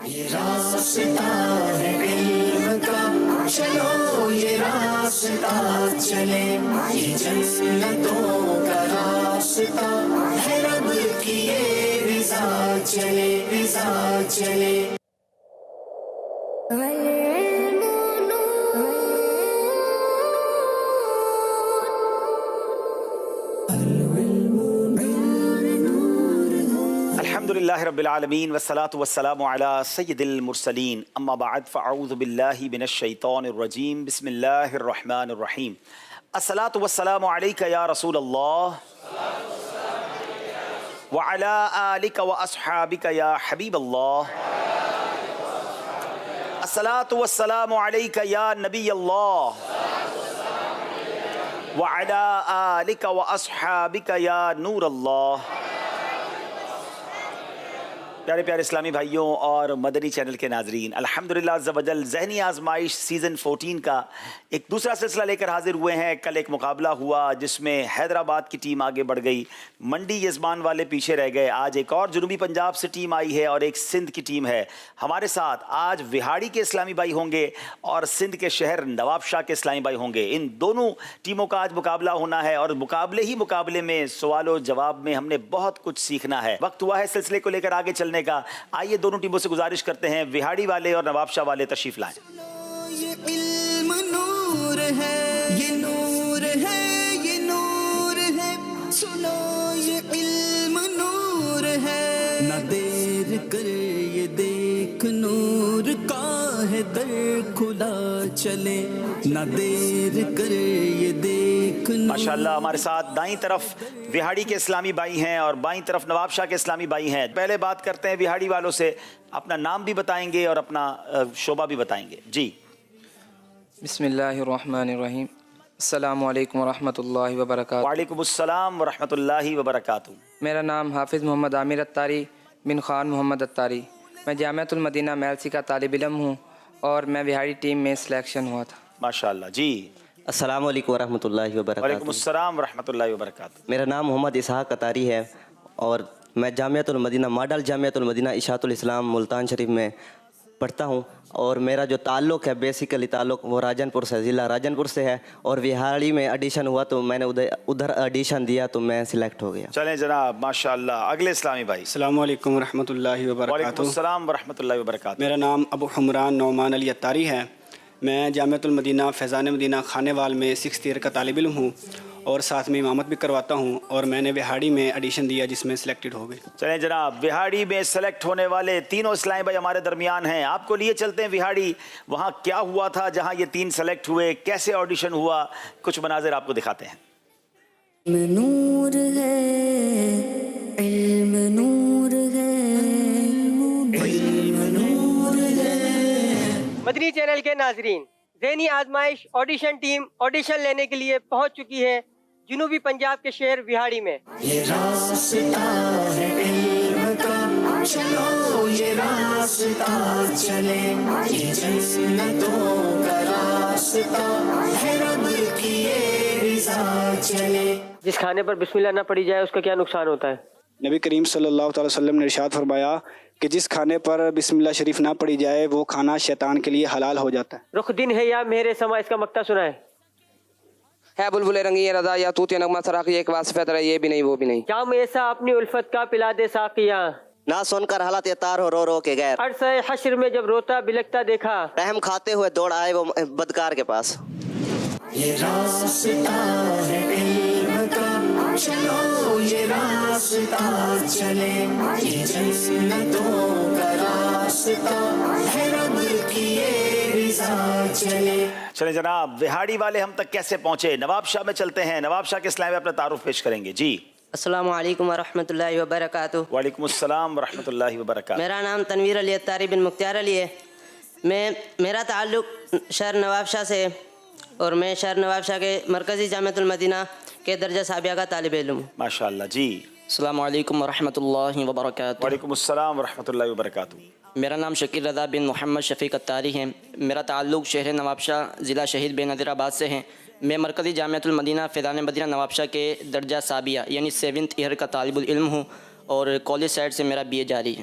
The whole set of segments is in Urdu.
یہ راستہ ہے علم کا، چلو یہ راستہ چلے، یہ جنتوں کا راستہ ہے، رب کی یہ رضا چلے، رضا چلے۔ الحمدللہ رب العالمین والصلاة والسلام علی سید المرسلین، اما بعد فاعوذ باللہ من الشیطان الرجیم، بسم اللہ الرحمن الرحیم۔ الصلاة والسلام علیک یا رسول اللہ وعلی آلک واصحابک یا حبیب اللہ، الصلاة والسلام علیک یا نبی اللہ وعلی آلک واصحابک یا نور اللہ۔ پیارے پیارے اسلامی بھائیوں اور مدنی چینل کے ناظرین، الحمدللہ عز و جل ذہنی آزمائش سیزن 14 کا ایک دوسرا سلسلہ لے کر حاضر ہوئے ہیں۔ کل ایک مقابلہ ہوا جس میں حیدرآباد کی ٹیم آگے بڑھ گئی، منڈی یزبان والے پیچھے رہ گئے۔ آج ایک اور جنوبی پنجاب سے ٹیم آئی ہے اور ایک سندھ کی ٹیم ہے ہمارے ساتھ۔ آج وہاڑی کے اسلامی بھائی ہوں گے اور سندھ کے شہر نواب شاہ کے اسلامی بھائی ہوں گے۔ ان دونوں ٹیموں کا آج مقابلہ ہونا ہے اور مقابلے میں سوال و جواب میں ہم نے بہت کچھ سیکھنا ہے۔ وقت ہوا ہے سلسلے کو لے کر آگے چلنے کا۔ آئیے دونوں ٹیموں سے گزارش کرتے ہیں، وہاڑی والے اور نواب شاہ والے تشریف لائیں۔ یہ علم نور ہے، یہ نور ہے، یہ نور ہے، سنو یہ علم نور ہے، نہ دیر کر یہ دیکھ نور کا ہے در کھلا چلے، نہ دیر کر یہ دیکھ نور۔ ماشاءاللہ ہمارے ساتھ دائیں طرف وہاڑی کے اسلامی بھائی ہیں اور بائیں طرف نواب شاہ کے اسلامی بھائی ہیں۔ پہلے بات کرتے ہیں وہاڑی والوں سے، اپنا نام بھی بتائیں گے اور اپنا شعبہ بھی بتائیں گے۔ جی بسم اللہ الرحمن الرحیم، السلام علیکم ورحمۃ اللہ وبرکاتہ۔ وعلیکم السلام ورحمۃ اللہ وبرکاتہ۔ میرا نام حافظ محمد عامر اتاری بن خان محمد اتاری، میں جامعۃ المدینہ میلسی کا طالب علم ہوں اور میں وہاڑی ٹیم میں سلیکشن ہوا تھا۔ ماشاءاللہ جی۔ السلام علیکم ورحمۃ اللہ وبرکاتہ۔ وعلیکم السلام ورحمۃ اللہ وبرکاتہ۔ میرا نام محمد اسحاق اتاری ہے اور میں جامعۃ المدینہ ماڈل جامعۃ المدینہ اشاعت الاسلام ملتان شریف میں پڑھتا ہوں، اور میرا جو تعلق ہے بیسیکلی تعلق وہ راجن پور سے، ضلع راجن پور سے ہے، اور وہاڑی میں ایڈیشن ہوا تو میں نے ادھر ایڈیشن دیا تو میں سلیکٹ ہو گیا۔ چلیں جناب ماشاءاللہ، اگلے اسلامی بھائی۔ السلام علیکم ورحمۃ اللہ وعلیکم وبرکاتہ۔ السلام ورحمۃ اللہ وبرکاتہ۔ میرا نام ابو حمران نعمان علی اتاری ہے، میں جامعۃ المدینہ فیضان مدینہ خانے وال میں 6th ایئر کا طالب علم ہوں اور ساتھ میں امامت بھی کرواتا ہوں، اور میں نے وہاڑی میں ایڈیشن دیا جس میں سلیکٹڈ ہو گئی۔ چلیں جناب، وہاڑی میں سلیکٹ ہونے والے تینوں اسلامی بھائی ہمارے درمیان ہیں۔ آپ کو لیے چلتے ہیں وہاڑی، وہاں کیا ہوا تھا جہاں یہ 3 سلیکٹ ہوئے، کیسے آڈیشن ہوا، کچھ مناظر آپ کو دکھاتے ہیں۔ علم نور ہے، علم نور ہے، علم نور ہے۔ مدنی چینل کے ناظرین، ذہنی آزمائش آڈیشن ٹیم آڈیشن لینے کے لیے پہنچ چکی ہے جنوبی پنجاب کے شہر وہاڑی میں۔ یہ راستہ ہے علم کا، چلو یہ راستہ چلے، یہ جنتوں کا راستہ ہے، رب کی یہ رضا چلے۔ جس کھانے پر بسم اللہ نہ پڑھی جائے اس کا کیا نقصان ہوتا ہے؟ نبی کریم صلی اللہ تعالی وسلم نے ارشاد فرمایا کہ جس کھانے پر بسم اللہ شریف نہ پڑھی جائے وہ کھانا شیطان کے لیے حلال ہو جاتا ہے۔ رخ دن ہے یا مہر سما، اس کا مقطع سنا ہے بلبل رنگی رضا یا توتی نغمہ سراقی، ایک واسفہ یہ بھی نہیں وہ بھی نہیں۔ جام ایسا اپنی الفت کا پلا دے ساقیاں، نہ سن کر حالت یہ تار ہو رو رو کے غیر، عرصہ حشر میں جب روتا بلکتا دیکھا، رحم کھاتے ہوئے دوڑ آئے وہ بدکار کے پاس۔ یہ راستہ ہے علم کا، چلو یہ راستہ چلے، یہ جنتوں کا راستہ ہے، رب کی یہ رضا چلے۔ چلیں جناب، وہاڑی والے ہم تک کیسے پہنچے؟ نواب شاہ میں چلتے ہیں، نواب شاہ کے اسلامی اپنا تعارف پیش کریں گے۔ جی السلام علیکم ورحمۃ اللہ وبرکاتہ۔ وعلیکم السلام ورحمۃ اللہ وبرکاتہ۔ میرا نام تنویر علی اتاری بن مختار علی ہے، میرا تعلق شہر نواب شاہ سے ہے اور میں شہر نواب شاہ کے مرکزی جامعۃ المدینہ کے درجہ ثانیہ کا طالب علم ہوں۔ ماشاءاللہ جی۔ السلام علیکم ورحمۃ اللہ وبرکاتہ۔ وعلیکم السلام ورحمۃ اللہ وبرکاتہ۔ میرا نام شکیل رضا بن محمد شفیق اتاری ہے، میرا تعلق شہر نواب شاہ ضلع شہید بے نظیر آباد سے ہے، میں مرکزی جامعۃ المدینہ فیضان مدینہ نواب شاہ کے درجہ ثانیہ یعنی 7th ایئر کا طالب العلم ہوں اور کالج سائڈ سے میرا BA جاری ہے۔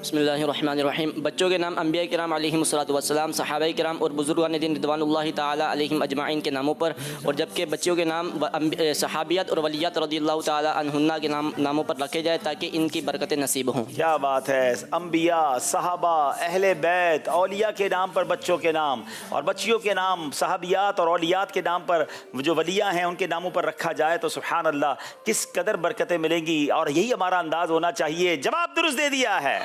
بسم اللہ الرحمن الرحیم۔ بچوں کے نام انبیاء کرام علیہم الصلوۃ والسلام، صحابہ کرام اور بزرگان دین رضوان اللہ تعالی علیہم اجمعین کے ناموں پر، اور جبکہ بچوں کے نام صحابیات اور ولیات رضی اللہ تعالی عنہن کے ناموں پر رکھے جائے تاکہ ان کی برکتیں نصیب ہوں۔ کیا بات ہے، انبیاء، صحابہ، اہل بیت، اولیاء کے نام پر بچوں کے نام، اور بچیوں کے نام صحابیات اور اولیات کے نام پر جو ولیاں ہیں ان کے ناموں پر رکھا جائے تو سبحان اللہ کس قدر برکتیں ملیں گی، اور یہی ہمارا انداز ہونا چاہیے۔ جواب درست دے دیا ہے۔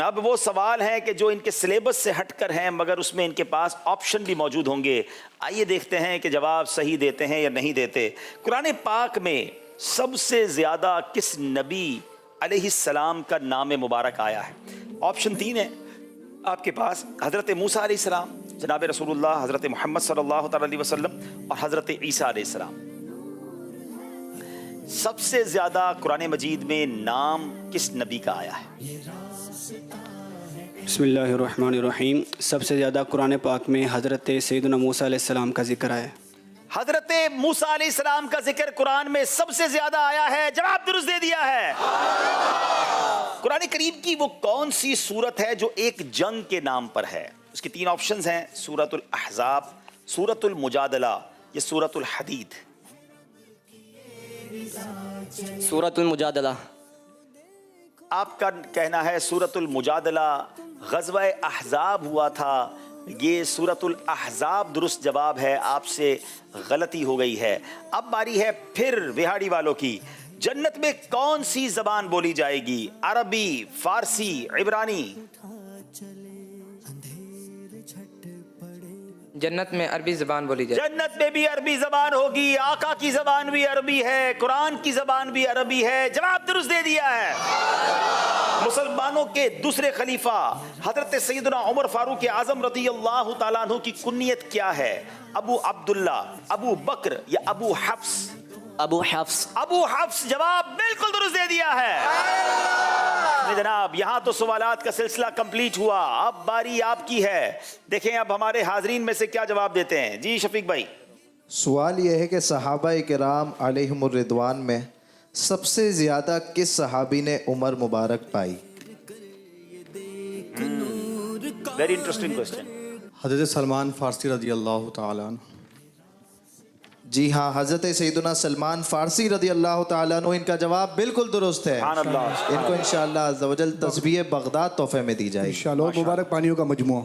اب وہ سوال ہیں کہ جو ان کے سلیبس سے ہٹ کر ہیں مگر اس میں ان کے پاس آپشن بھی موجود ہوں گے۔ آئیے دیکھتے ہیں کہ جواب صحیح دیتے ہیں یا نہیں دیتے۔ قرآن پاک میں سب سے زیادہ کس نبی علیہ السلام کا نام مبارک آیا ہے؟ آپشن 3 ہے آپ کے پاس، حضرت موسیٰ علیہ السلام، جناب رسول اللہ حضرت محمد صلی اللہ تعالی علیہ وسلم، اور حضرت عیسیٰ علیہ السلام۔ سب سے زیادہ قرآن مجید میں نام کس نبی کا آیا ہے؟ بسم اللہ الرحمن الرحیم۔ سب سے زیادہ قرآن پاک میں حضرت سیدنا موسیٰ علیہ السلام کا ذکر آیا ہے۔ حضرت موسیٰ علیہ السلام کا ذکر قرآن میں سب سے زیادہ آیا ہے۔ جواب درست دے دیا ہے۔ قرآن کریم کی وہ کون سی سورت ہے جو ایک جنگ کے نام پر ہے؟ اس کی 3 آپشنز ہیں، سورۃ الاحزاب، سورۃ المجادلہ یا سورۃ الحدید۔ سورۃ المجادلہ۔ آپ کا کہنا ہے سورۃ المجادلہ۔ غزوہ احزاب ہوا تھا، یہ سورۃ الاحزاب درست جواب ہے، آپ سے غلطی ہو گئی ہے۔ اب باری ہے پھر وہاڑی والوں کی۔ جنت میں کون سی زبان بولی جائے گی؟ عربی، فارسی، عبرانی؟ جنت میں عربی زبان بولی جائے۔ جنت میں بھی عربی زبان ہوگی، آقا کی زبان بھی عربی ہے، قرآن کی زبان بھی عربی ہے۔ جواب درست دے دیا ہے۔ مسلمانوں کے دوسرے خلیفہ حضرت سیدنا عمر فاروق اعظم رضی اللہ تعالیٰ عنہ کی کنیت کیا ہے؟ ابو عبداللہ، ابو بکر یا ابو حفص؟ ابو حفص۔ ابو حفص جواب بالکل درست دے دیا ہے۔ جناب یہاں تو سوالات کا سلسلہ کمپلیٹ ہوا، اب باری آپ کی ہے۔ دیکھیں اب ہمارے حاضرین میں سے کیا جواب دیتے ہیں۔ جی شفیق بھائی۔ سوال یہ ہے کہ صحابہ کرام علیہم الرضوان میں سب سے زیادہ کس صحابی نے عمر مبارک پائی؟ Very interesting question. حضرت سلمان فارسی رضی اللہ تعالیٰ عنہ۔ جی ہاں، حضرت سیدنا سلمان فارسی رضی اللہ تعالیٰ عنہ، ان کا جواب بالکل درست ہے۔ ان کو انشاءاللہ عز و جل تسبیح بغداد تحفے میں دی جائے گی انشاءاللہ، اور مبارک پانیوں کا مجموعہ۔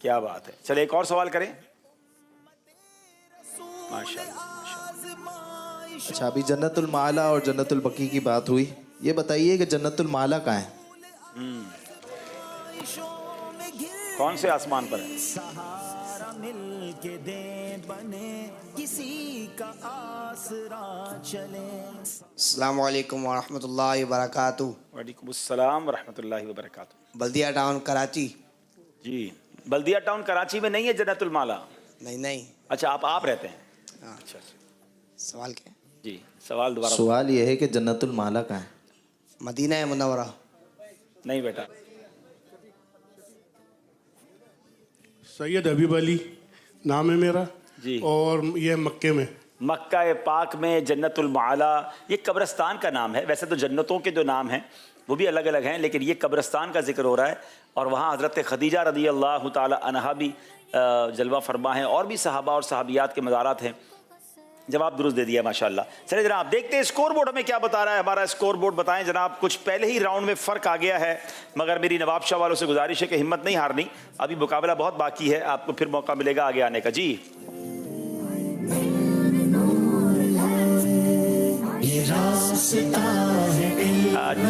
کیا بات ہے، چلے ایک اور سوال کریں۔ ماشاءاللہ۔ اچھا، ابھی جنت المعلا اور جنت البقیع کی بات ہوئی، یہ بتائیے کہ جنت المعلا کہاں ہے؟ کون سے آسمان پر ہے؟ السلام علیکم ورحمۃ اللہ وبرکاتہ۔ وعلیکم السلام ورحمۃ اللہ وبرکاتہ۔ بلدیہ ٹاؤن کراچی۔ جی، بلدیہ ٹاؤن کراچی میں نہیں ہے جنت المعلا؟ نہیں۔ اچھا، آپ رہتے ہیں؟ اچھا۔ سوال کیا؟ جی سوال دوبارہ۔ سوال یہ ہے کہ جنت المعلا کہاں ہے؟ مدینہ منورہ۔ نہیں بیٹا۔ سید حبیب علی نام ہے میرا جی، اور یہ مکے میں، مکہ پاک میں جنت المعلا یہ قبرستان کا نام ہے۔ ویسے تو جنتوں کے جو نام ہیں وہ بھی الگ الگ ہیں، لیکن یہ قبرستان کا ذکر ہو رہا ہے، اور وہاں حضرت خدیجہ رضی اللہ تعالی عنہا بھی جلوہ فرما ہیں، اور بھی صحابہ اور صحابیات کے مزارات ہیں۔ جواب درست دے دیا ماشاءاللہ۔ چلے جناب دیکھتے ہیں اسکور بورڈ ہمیں کیا بتا رہا ہے۔ ہمارا اسکور بورڈ بتائیں جناب۔ کچھ پہلے ہی راؤنڈ میں فرق آ گیا ہے، مگر میری نواب شاہ والوں سے گزارش ہے کہ ہمت نہیں ہارنی، ابھی مقابلہ بہت باقی ہے، آپ کو پھر موقع ملے گا آگے آنے کا۔ جی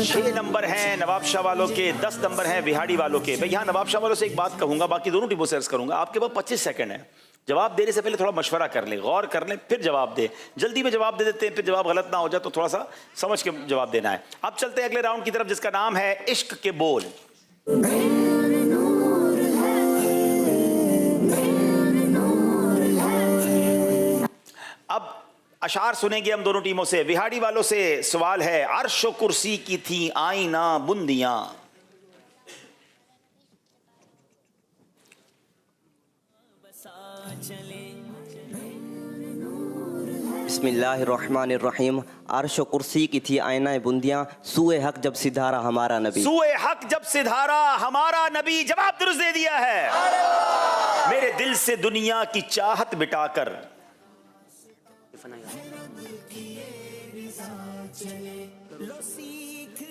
6 نمبر ہیں نواب شاہ والوں کے، 10 نمبر ہیں بہاڑی والوں کے۔ میں یہاں نواب شاہ والوں سے ایک بات کہوں گا، باقی دونوں ٹیموں سے عرض کروں گا، آپ کے پاس 25 سیکنڈ ہیں، جواب دینے سے پہلے تھوڑا مشورہ کر لیں، غور کر لیں، پھر جواب دیں۔ جلدی میں جواب دے دیتے ہیں، پھر جواب غلط نہ ہو جائے تو تھوڑا سا سمجھ کے جواب دینا ہے۔ اب چلتے ہیں اگلے راؤنڈ کی طرف، جس کا نام ہے عشق کے بول۔ اب اشعار سنیں گے ہم دونوں ٹیموں سے۔ وہاڑی والوں سے سوال ہے، عرش و کرسی کی تھی آئینہ بندیاں، بسم اللہ الرحمن الرحیم. عرش و کرسی کی تھی آئینہ بندیاں، سوئے حق جب سدھارا ہمارا نبی. سوئے حق جب سدھارا ہمارا نبی. جواب درست دے دیا ہے. میرے دل سے دنیا کی چاہت مٹا کر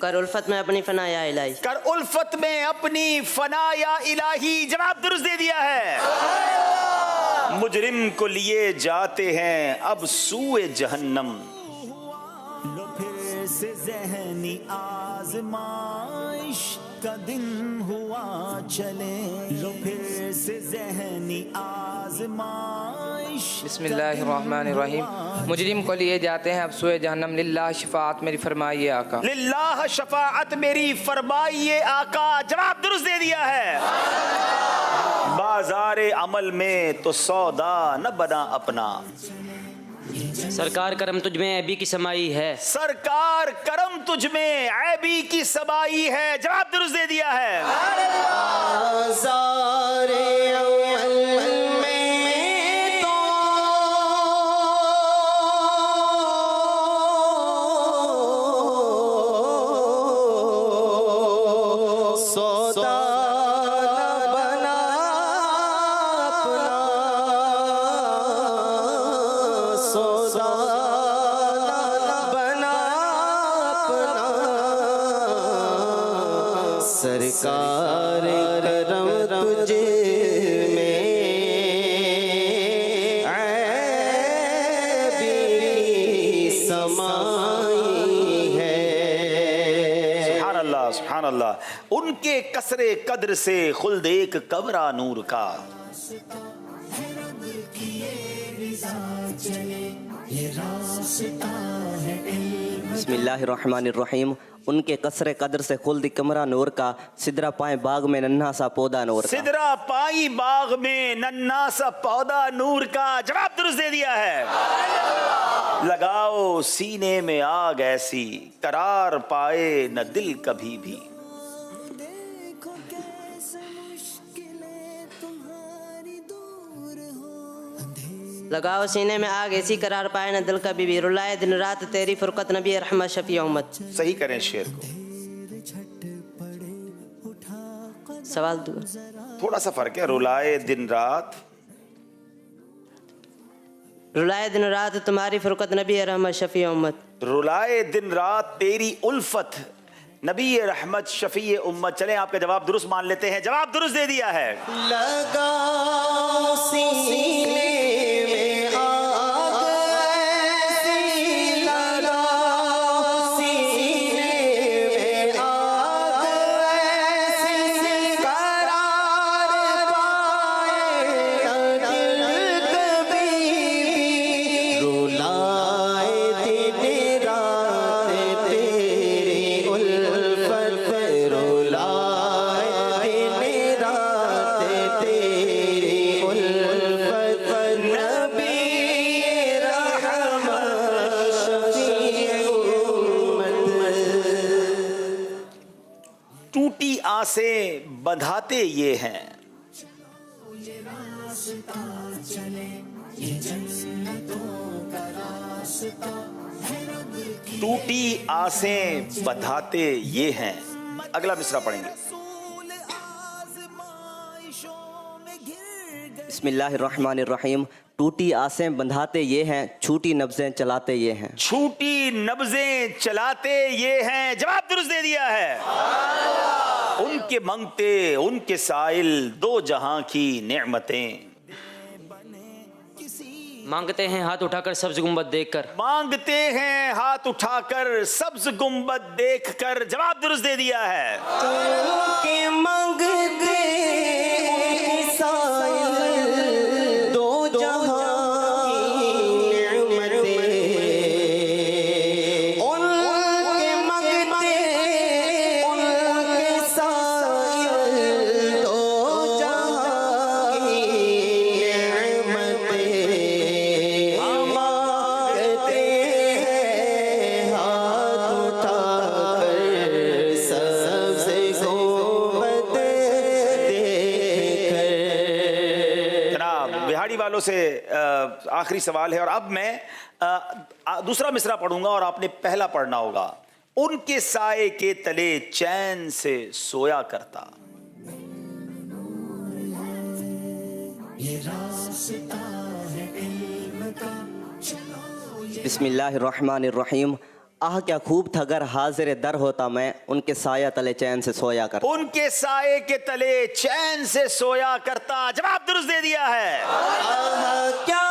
کر الفت میں اپنی فنا یا الہی. کر الفت میں اپنی فنا یا الہی. جواب درست دے دیا ہے. مجرم کو لیے جاتے ہیں اب سوئے جہنم. لو پھر سے ذہنی آزمائش کا دن ہوا چلے. لو پھر سے ذہنی آزمائش. بسم اللہ الرحمن الرحیم. مجرم کو لیے جاتے ہیں اب سوئے جہنم. للہ شفاعت میری فرمائیے آقا. للہ شفاعت میری فرمائیے آقا. جواب درست دے دیا ہے. بازار عمل میں تو سودا نہ بنا اپنا. سرکار کرم تجھ میں عیبی کی سمائی ہے. سرکار کرم تجھ میں عیبی کی سمائی ہے. جواب درست دے دیا ہے. بازار عمل میں تو سودا سرکار کرم تجھ میں عیبی سمائی ہے. سبحان اللہ سبحان اللہ. ان کے کثر قدر سے خلد ایک کمرہ نور کا. بسم اللہ الرحمن الرحیم. ان کے قصر قدر سے خلد کمرہ نور کا. سدرا پائیں باغ میں ننھا سا پودا نور کا. سدرا پائی باغ میں ننھا سا پودا نور کا. جواب درست دے دیا ہے. لگاؤ سینے میں آگ ایسی قرار پائے نہ دل کبھی بھی. لگاؤ سینے میں آگ ایسی قرار پائے نہ دل کبھی بھی. رلائے دن رات تیری فرقت نبی رحمت شفیع امت. صحیح کریں شعر کو. سوال دو. تھوڑا سا فرق ہے. رلائے دن رات. رلائے دن رات تمہاری فرقت نبی رحمت شفیع امت. رلائے دن رات تیری الفت نبی رحمت شفیع امت. چلیں آپ کا جواب درست مان لیتے ہیں. جواب درست دے دیا ہے. لگاؤ سینے میں آگ ایسی. لگاؤ سینے میں آگ ایسی قرار پائے نہ دل کبھی بھی. رلائے دن رات تیری الفت. رلائے دن رات تیری الفت. نبی رحمت شفیع امت. ٹوٹی آسیں بندھاتے یہ ہیں. ٹوٹی آسیں بندھاتے یہ ہیں. اگلا مصرع پڑھیں گے. بسم اللہ الرحمن الرحیم. ٹوٹی آسیں بندھاتے یہ ہیں، چھوٹی نبضیں چلاتے یہ ہیں. چھوٹی نبضیں چلاتے یہ ہیں. جواب درست دے دیا ہے. ان کے منگتے ان کے سائل دو جہاں کی نعمتیں. مانگتے ہیں ہاتھ اٹھا کر سبز گنبد دیکھ کر. مانگتے ہیں ہاتھ اٹھا کر سبز گنبد دیکھ کر. جواب درست دے دیا ہے. کہ مانگتے ان کے سائل دو جہاں کی نعمتیں. ان کے مانگتے ان کے سائل دو جہاں کی نعمتیں. مانگتے ہیں ہاتھ اٹھا کر سبز گنبد والوں سے آخری سوال ہے اور اب میں دوسرا مصرع پڑھوں گا اور آپ نے پہلا پڑھنا ہوگا. ان کے سائے کے تلے چین سے سویا کرتا. بسم اللہ الرحمن الرحیم. آہ کیا خوب تھا اگر حاضر در ہوتا میں ان کے سایہ تلے چین سے سویا کرتا. ان کے سائے کے تلے چین سے سویا کرتا. جواب درست دے دیا ہے. آہ کیا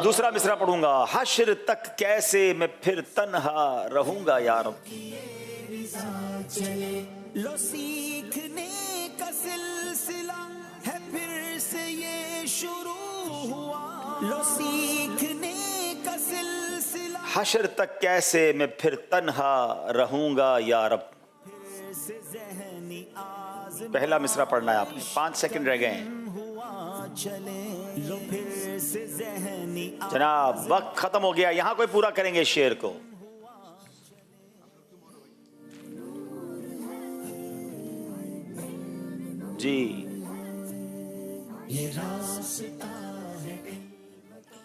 دوسرا مصرع پڑھوں گا. حشر تک کیسے میں پھر تنہا رہوں گا یا رب. لو سیکھنے کا سلسلہ ہے پھر سے یہ شروع ہوا. لو سیکھنے کا سلسلہ حشر تک کیسے میں پھر تنہا رہوں گا یا رب. پہلا مصرع پڑھنا ہے آپ نے. 5 سیکنڈ رہ گئے ہیں جناب. وقت ختم ہو گیا. یہاں کوئی پورا کریں گے شعر کو. جی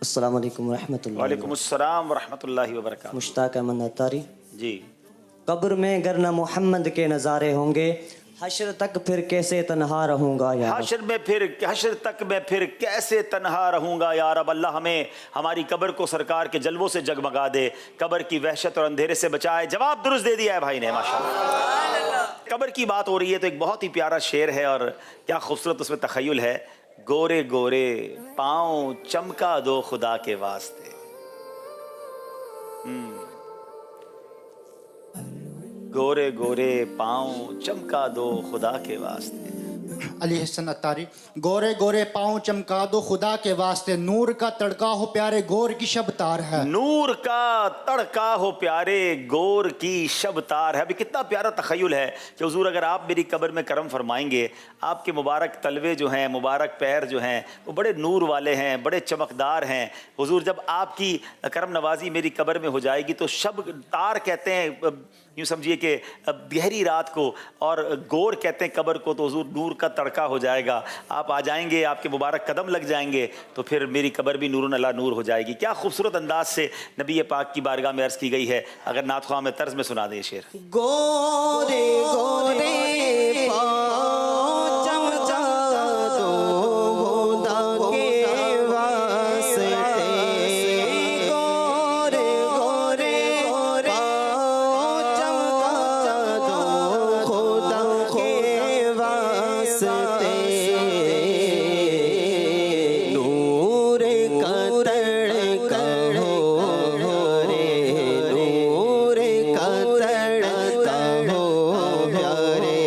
السلام علیکم ورحمۃ اللہ. وعلیکم السلام ورحمۃ اللہ وبرکاتہ. مشتاق احمد عطاری. جی. قبر میں گر نہ محمد کے نظارے ہوں گے حشر تک پھر کیسے تنہا رہوں گا یا رب. حشر تک میں پھر کیسے تنہا رہوں گا یا رب. اللہ ہمیں ہماری قبر کو سرکار کے جلووں سے جگمگا دے, قبر کی وحشت اور اندھیرے سے بچائے. جواب درست دے دیا ہے بھائی نے ماشاءاللہ. قبر کی بات ہو رہی ہے تو ایک بہت ہی پیارا شعر ہے اور کیا خوبصورت اس میں تخیل ہے. گورے گورے پاؤں چمکا دو خدا کے واسطے. گورے گورے پاؤں چمکا دو خدا کے واسطے. علی حسن عطاری. گورے گورے پاؤں چمکا دو خدا کے واسطے. نور کا تڑکا ہو پیارے گور کی شب تار ہے. نور کا تڑکا ہو پیارے گور کی شب تار ہے. ابھی کتنا پیارا تخیل ہے کہ حضور اگر آپ میری قبر میں کرم فرمائیں گے, آپ کے مبارک تلوے جو ہیں, مبارک پیر جو ہیں, وہ بڑے نور والے ہیں, بڑے چمکدار ہیں. حضور جب آپ کی کرم نوازی میری قبر میں ہو جائے گی تو شب تار کہتے ہیں, یوں سمجھیے کہ گہری رات کو, اور گور کہتے ہیں قبر کو, تو حضور نور کا تڑکا ہو جائے گا. آپ آ جائیں گے, آپ کے مبارک قدم لگ جائیں گے تو پھر میری قبر بھی نور اللہ نور ہو جائے گی. کیا خوبصورت انداز سے نبی پاک کی بارگاہ میں عرض کی گئی ہے. اگر نعت خواہ میں طرز میں سنا دیں شعر. گورے گورے پاؤں چمکا دو خدا کے واسطے. گورے گورے پاؤں چمکا دو خدا کے واسطے. نور کا تڑکا ہو رے, نور کا تڑکا ہو پیارے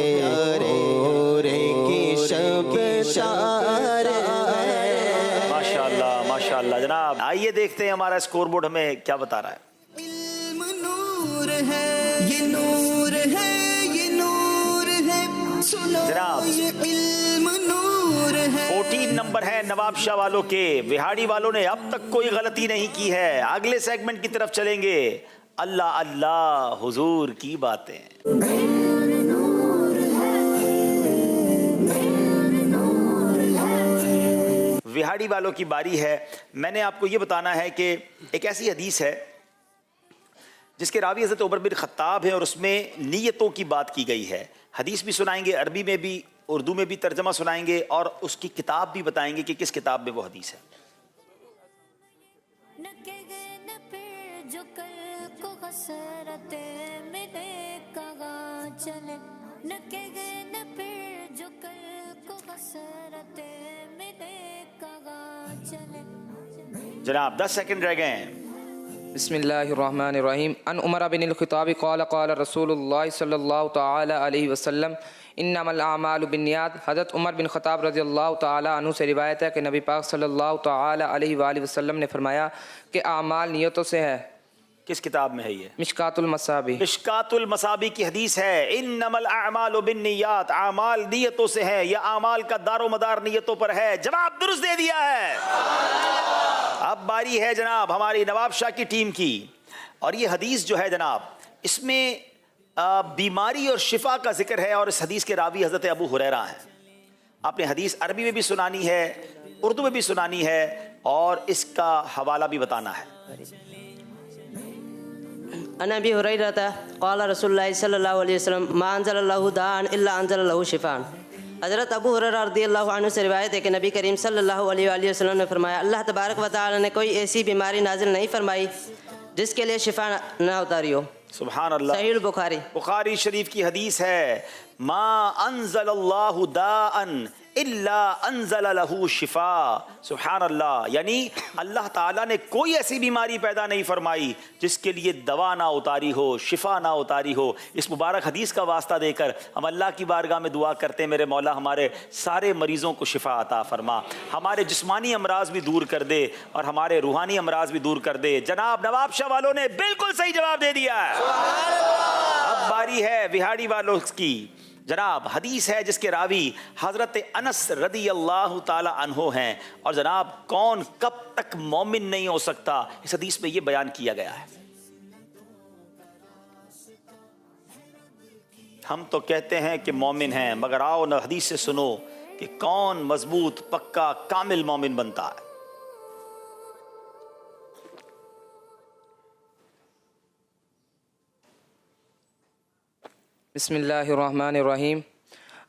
گورے کی شب تار ہے. ماشاءاللہ ماشاءاللہ. جناب آئیے دیکھتے ہیں ہمارا اسکور بورڈ ہمیں کیا بتا رہا ہے. علم نور ہے, یہ نور ہے, یہ نور ہے. سنو یہ علم نور ہے. 14 نمبر ہے نواب شاہ والوں کے. وہاڑی والوں نے اب تک کوئی غلطی نہیں کی ہے. اگلے سیگمنٹ کی طرف چلیں گے. اللہ اللہ حضور کی باتیں. وہاڑی والوں کی باری ہے. میں نے آپ کو یہ بتانا ہے کہ ایک ایسی حدیث ہے جس کے راوی حضرت عمر بن خطاب ہے اور اس میں نیتوں کی بات کی گئی ہے. حدیث بھی سنائیں گے, عربی میں بھی, اردو میں بھی ترجمہ سنائیں گے, اور اس کی کتاب بھی بتائیں گے کہ کس کتاب میں وہ حدیث ہے. جناب 10 سیکنڈ رہ گئے ہیں. بسم اللہ الرحمن الرحیم ان عمر بن الخطاب قال قال رسول اللہ صلی اللہ تعالی علیہ وسلم انما الاعمال بالنیات. حضرت عمر بن خطاب رضی اللہ تعالی عنہ سے روایت ہے کہ نبی پاک صلی اللہ تعالی علیہ وآلہ وسلم نے فرمایا کہ اعمال نیتوں سے ہے. کس کتاب میں ہے یہ؟ مشکات المصابی. مشکات المصابی کی حدیث ہے انما الاعمال بالنیات، اعمال نیتوں سے ہے، یا اعمال کا دار و مدار نیتوں پر ہے. جواب درست دے دیا ہے. اب باری ہے جناب ہماری نواب شاہ کی ٹیم کی، اور یہ حدیث جو ہے جناب اس میں بیماری اور شفا کا ذکر ہے، اور اس حدیث کے راوی حضرت ابو ہریرہ ہیں. آپ نے حدیث عربی میں بھی سنانی ہے، اردو میں بھی سنانی ہے، اور اس کا حوالہ بھی بتانا ہے. عن ابی ہریرہ قال رسول اللہ صلی اللہ علیہ وسلم ما انزل اللہ داء الا انزل له شفاء. حضرت ابو ہریرہ رضی اللہ عنہ سے روایت ہے کہ نبی کریم صلی اللہ علیہ وآلہ وسلم نے فرمایا اللہ تبارک و تعالی نے کوئی ایسی بیماری نازل نہیں فرمائی جس کے لیے شفا نہ اتاری ہو. سبحان اللہ. صحیح البخاری. بخاری شریف کی حدیث ہے ما انزل اللہ داء الا انزل له شفاء. سبحان اللہ. یعنی اللہ تعالیٰ نے کوئی ایسی بیماری پیدا نہیں فرمائی جس کے لیے دوا نہ اتاری ہو، شفا نہ اتاری ہو. اس مبارک حدیث کا واسطہ دے کر ہم اللہ کی بارگاہ میں دعا کرتے ہیں میرے مولا ہمارے سارے مریضوں کو شفا عطا فرما، ہمارے جسمانی امراض بھی دور کر دے اور ہمارے روحانی امراض بھی دور کر دے. جناب نواب شاہ والوں نے بالکل صحیح جواب دے دیا ہے. اب باری ہے وہاڑی والوں کی. جناب حدیث ہے جس کے راوی حضرت انس رضی اللہ تعالی عنہ ہیں، اور جناب کون کب تک مومن نہیں ہو سکتا اس حدیث میں یہ بیان کیا گیا ہے. ہم تو کہتے ہیں کہ مومن ہیں، مگر آؤ نہ حدیث سے سنو کہ کون مضبوط پکا کامل مومن بنتا ہے. بسم اللہ الرحمن الرحیم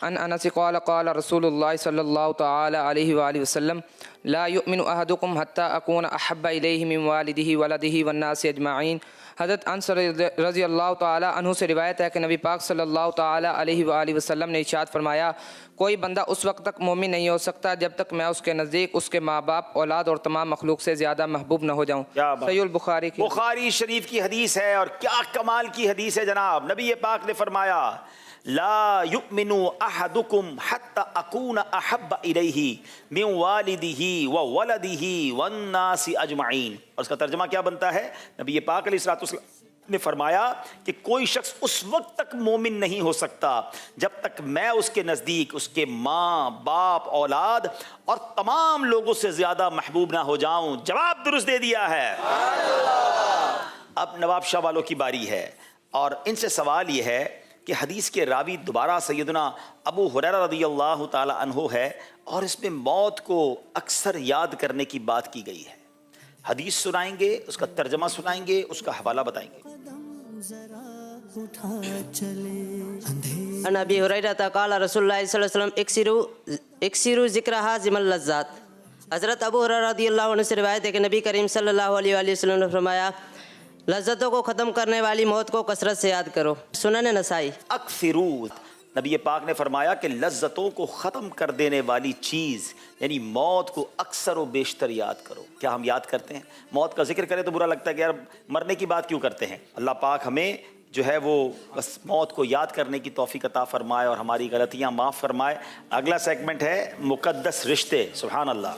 ان انس قال قال رسول اللہ صلی اللہ تعالی علیہ وآلہ وسلم لا یؤمن احدکم حتی اکون احب الیہ من والدہ ولدہ والناس اجمعین. حضرت انس رضی اللہ تعالی عنہ سے روایت ہے کہ نبی پاک صلی اللہ تعالی علیہ وآلہ وسلم نے ارشاد فرمایا کوئی بندہ اس وقت تک مومن نہیں ہو سکتا جب تک میں اس کے نزدیک اس کے ماں باپ اولاد اور تمام مخلوق سے زیادہ محبوب نہ ہو جاؤں. صحیح البخاری کی. بخاری شریف کی حدیث ہے، اور کیا کمال کی حدیث ہے جناب. نبی پاک نے فرمایا لا یؤمن احدکم حتی اکون احب الیہ من والدہ وولدہ والناس اجمعین. اور اس کا ترجمہ کیا بنتا ہے؟ نبی پاک علیہ الصلوۃ والسلام نے فرمایا کہ کوئی شخص اس وقت تک مومن نہیں ہو سکتا جب تک میں اس کے نزدیک اس کے ماں باپ اولاد اور تمام لوگوں سے زیادہ محبوب نہ ہو جاؤں. جواب درست دے دیا ہے. اب نواب شاہ والوں کی باری ہے، اور ان سے سوال یہ ہے کہ حدیث کے راوی دوبارہ سیدنا ابو ہریرہ رضی اللہ تعالی عنہ ہے، اور اس میں موت کو اکثر یاد کرنے کی بات کی گئی ہے. حدیث سنائیں گے، اس کا ترجمہ سنائیں گے، اس کا حوالہ بتائیں گے. عن ابی ہریرہ قال رسول اللہ صلی اللہ علیہ وسلم اکثروا ذکر حازم اللذات. حضرت ابو ہریرہ رضی اللہ عنہ سے روایت ہے کہ نبی کریم صلی اللہ علیہ وآلہ وسلم نے فرمایا لذتوں کو ختم کرنے والی موت کو کثرت سے یاد کرو. سنن نسائی. اکثروا، نبی پاک نے فرمایا کہ لذتوں کو ختم کر دینے والی چیز یعنی موت کو اکثر و بیشتر یاد کرو. کیا ہم یاد کرتے ہیں؟ موت کا ذکر کریں تو برا لگتا ہے کہ یار مرنے کی بات کیوں کرتے ہیں. اللہ پاک ہمیں جو ہے وہ بس موت کو یاد کرنے کی توفیق عطا فرمائے اور ہماری غلطیاں معاف فرمائے. اگلا سیگمنٹ ہے مقدس رشتے. سبحان اللہ.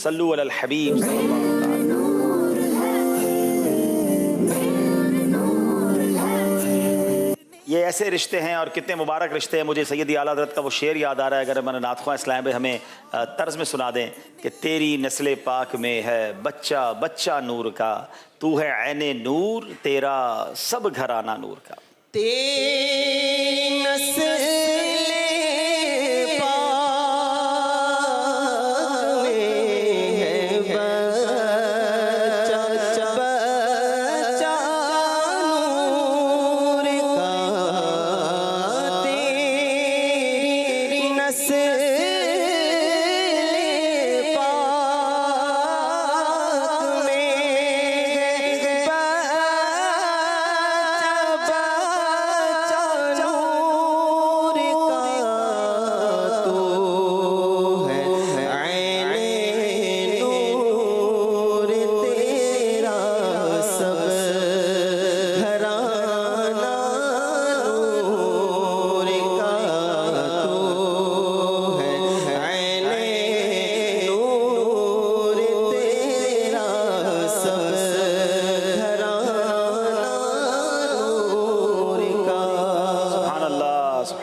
صلو علی الحبیب صلی اللہ علیہ وسلم. یہ ایسے رشتے ہیں اور کتنے مبارک رشتے ہیں. مجھے سیدی اعلیٰ حضرت کا وہ شعر یاد آ رہا ہے، اگر میں نعت خواہ اسلام بھائی ہمیں طرز میں سنا دیں کہ تیری نسل پاک میں ہے بچہ بچہ نور کا، تو ہے عین نور تیرا سب گھرانہ نور کا. تیری نسل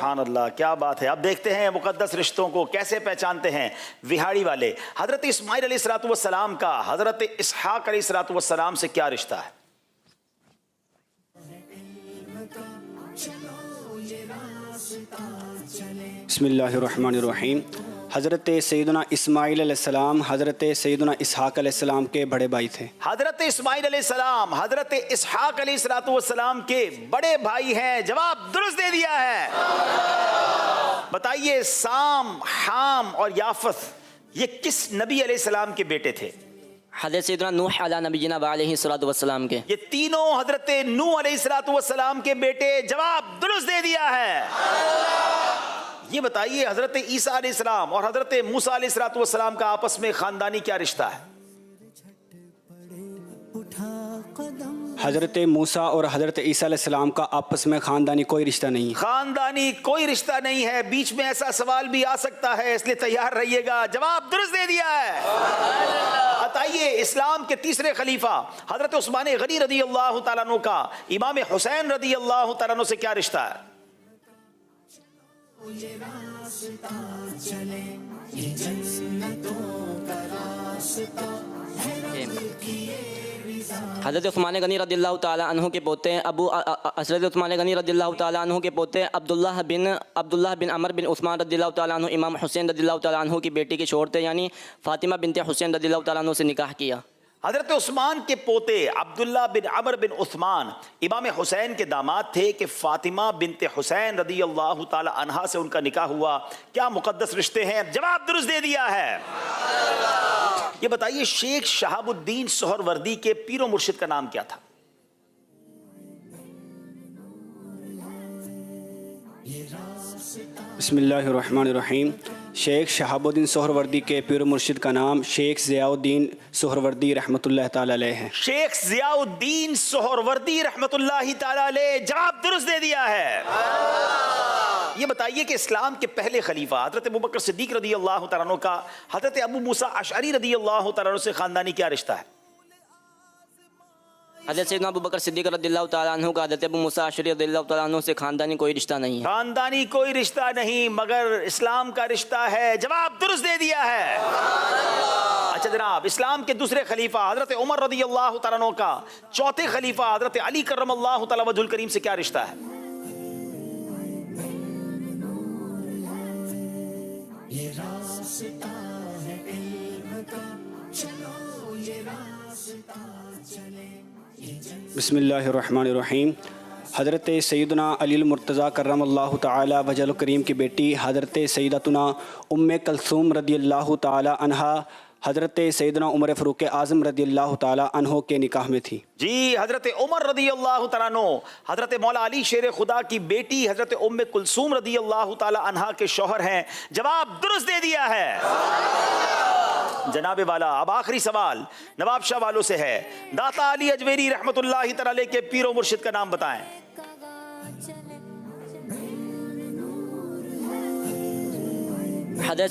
سبحان اللہ، کیا بات ہے. اب دیکھتے ہیں مقدس رشتوں کو کیسے پہچانتے ہیں وہاڑی والے. حضرت اسماعیل علیہ السلام کا حضرت اسحاق علیہ السلام سے کیا رشتہ ہے؟ بسم اللہ الرحمن الرحیم. حضرت سیدنا اسماعیل علیہ السلام حضرت سیدنا اسحاق علیہ السلام کے بڑے بھائی تھے. حضرت اسماعیل علیہ السلام حضرت اسحاق علیہ السلام کے بڑے بھائی ہیں. جواب درست دے دیا ہے. بتائیے سام، حام اور یافث یہ کس نبی علیہ السلام کے بیٹے تھے؟ حضرت سیدنا نوح علیہ نبینا علیہ السلام کے. یہ تینوں حضرت نوح علیہ السلام کے بیٹے. جواب درست دے دیا ہے. یہ بتائیے حضرت عیسیٰ علیہ السلام اور حضرت موسیٰ علیہ السلام کا آپس میں خاندانی کیا رشتہ ہے؟ حضرت موسیٰ اور حضرت عیسیٰ علیہ السلام کا آپس میں خاندانی کوئی رشتہ نہیں. خاندانی کوئی رشتہ نہیں ہے. بیچ میں ایسا سوال بھی آ سکتا ہے، اس لیے تیار رہیے گا. جواب درست دے دیا ہے. بتائیے اسلام کے تیسرے خلیفہ حضرت عثمان غنی رضی اللہ تعالیٰ عنہ کا امام حسین رضی اللہ تعالیٰ عنہ سے کیا رشتہ ہے؟ حضرت عثمان غنی رضی اللہ تعالیٰ عنہ کے پوتے حضرت عثمان غنی رضی اللہ تعالیٰ عنہ کے پوتے عبداللہ بن عمر بن عثمان رضی اللہ تعالیٰ عنہ امام حسین رضی اللہ تعالیٰ عنہ کی بیٹی کے شوہر تھے، یعنی فاطمہ بنت حسین رضی اللہ تعالیٰ عنہ سے نکاح کیا. حضرت عثمان کے پوتے عبداللہ بن عمر بن عثمان امام حسین کے داماد تھے کہ فاطمہ بنت حسین رضی اللہ تعالی عنہا سے ان کا نکاح ہوا. کیا مقدس رشتے ہیں؟ جواب درست دے دیا ہے. یہ بتائیے شیخ شہاب الدین سہروردی کے پیر و مرشد کا نام کیا تھا؟ بسم اللہ الرحمن الرحیم. شیخ شہاب الدین سہروردی کے پیر و مرشد کا نام شیخ ضیاء الدین سہروردی رحمۃ اللہ تعالی علیہ ہے. شیخ ضیاء الدین سہروردی رحمۃ اللہ تعالی علیہ. جواب درست دے دیا ہے. یہ بتائیے کہ اسلام کے پہلے خلیفہ حضرت ابوبکر صدیق رضی اللہ تعالیٰ عنہ کا حضرت ابو موسیٰ اشعری رضی اللہ تعالیٰ عنہ سے خاندانی کیا رشتہ ہے؟ حضرت سیدنا ابوبکر صدیق رضی اللہ تعالیٰ عنہ کا حضرت ابو موسیٰ اشعری رضی اللہ تعالیٰ عنہ سے خاندانی کوئی رشتہ نہیں ہے. خاندانی کوئی رشتہ نہیں مگر اسلام کا رشتہ ہے. جواب درست دے دیا ہے. اچھا جناب، اسلام کے دوسرے خلیفہ حضرت عمر رضی اللہ تعالیٰ عنہ کا چوتھے خلیفہ حضرت علی کرم اللہ تعالیٰ وجہ الکریم سے کیا رشتہ ہے؟ یہ راستہ ہے علم کا، چلو یہ راستہ چلے. بسم اللہ الرحمن الرحیم. حضرت سیدنا علی المرتضیٰ کرم اللہ تعالی وجہ الکریم کی بیٹی حضرت سیدتنا ام کلثوم رضی اللہ تعالی عنہا حضرت سیدنا عمر فاروق اعظم رضی اللہ تعالی عنہ کے نکاح میں تھی. جی حضرت عمر رضی اللہ تعالیٰ عنہ حضرت مولا علی شیر خدا کی بیٹی حضرت ام کلثوم رضی اللہ تعالی عنہا کے شوہر ہیں. جواب درست دے دیا ہے. جناب والا اب آخری سوال نواب شاہ والوں سے ہے. داتا علی اجویری رحمت اللہ تعالی کے پیر و مرشد کا نام بتائیں. حضرت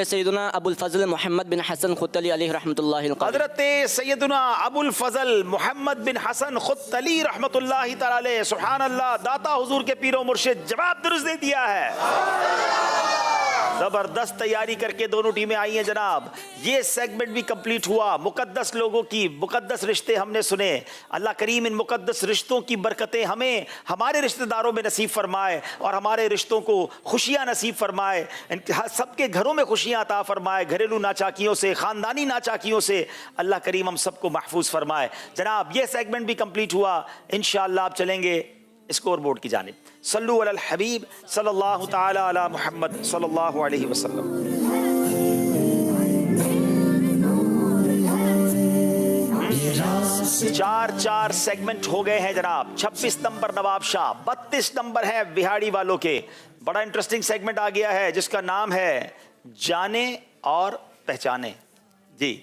سیدنا ابو الفضل محمد بن حسن خطلی علیہ رحمۃ اللہ. حضرت سیدنا ابو الفضل محمد بن حسن خطلی رحمت اللہ تعالی علیہ. سبحان اللہ، داتا حضور کے پیر و مرشد. جواب درست دے دیا ہے. زبردست تیاری کر کے دونوں ٹیمیں آئی ہیں جناب. یہ سیگمنٹ بھی کمپلیٹ ہوا. مقدس لوگوں کی مقدس رشتے ہم نے سنے. اللہ کریم ان مقدس رشتوں کی برکتیں ہمیں ہمارے رشتہ داروں میں نصیب فرمائے اور ہمارے رشتوں کو خوشیاں نصیب فرمائے. سب کے گھروں میں خوشیاں عطا فرمائے. گھریلو ناچاکیوں سے، خاندانی ناچاکیوں سے اللہ کریم ہم سب کو محفوظ فرمائے. جناب یہ سیگمنٹ بھی کمپلیٹ ہوا. انشاءاللہ آپ چلیں گے اسکور بورڈ کی جانب. صلو علی الحبیب صلی اللہ تعالی علی محمد صلی اللہ علیہ وسلم. چار سیگمنٹ ہو گئے ہیں جناب. 26 نمبر نواب شاہ، 32 نمبر ہے وہاڑی والوں کے. بڑا انٹرسٹنگ سیگمنٹ آ گیا ہے جس کا نام ہے جانے اور پہچانے. جی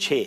6।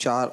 4,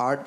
8,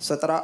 17,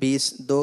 20, 2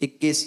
21,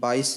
22,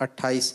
28,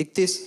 31,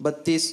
32,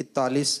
41,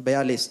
42,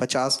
50,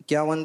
51,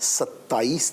27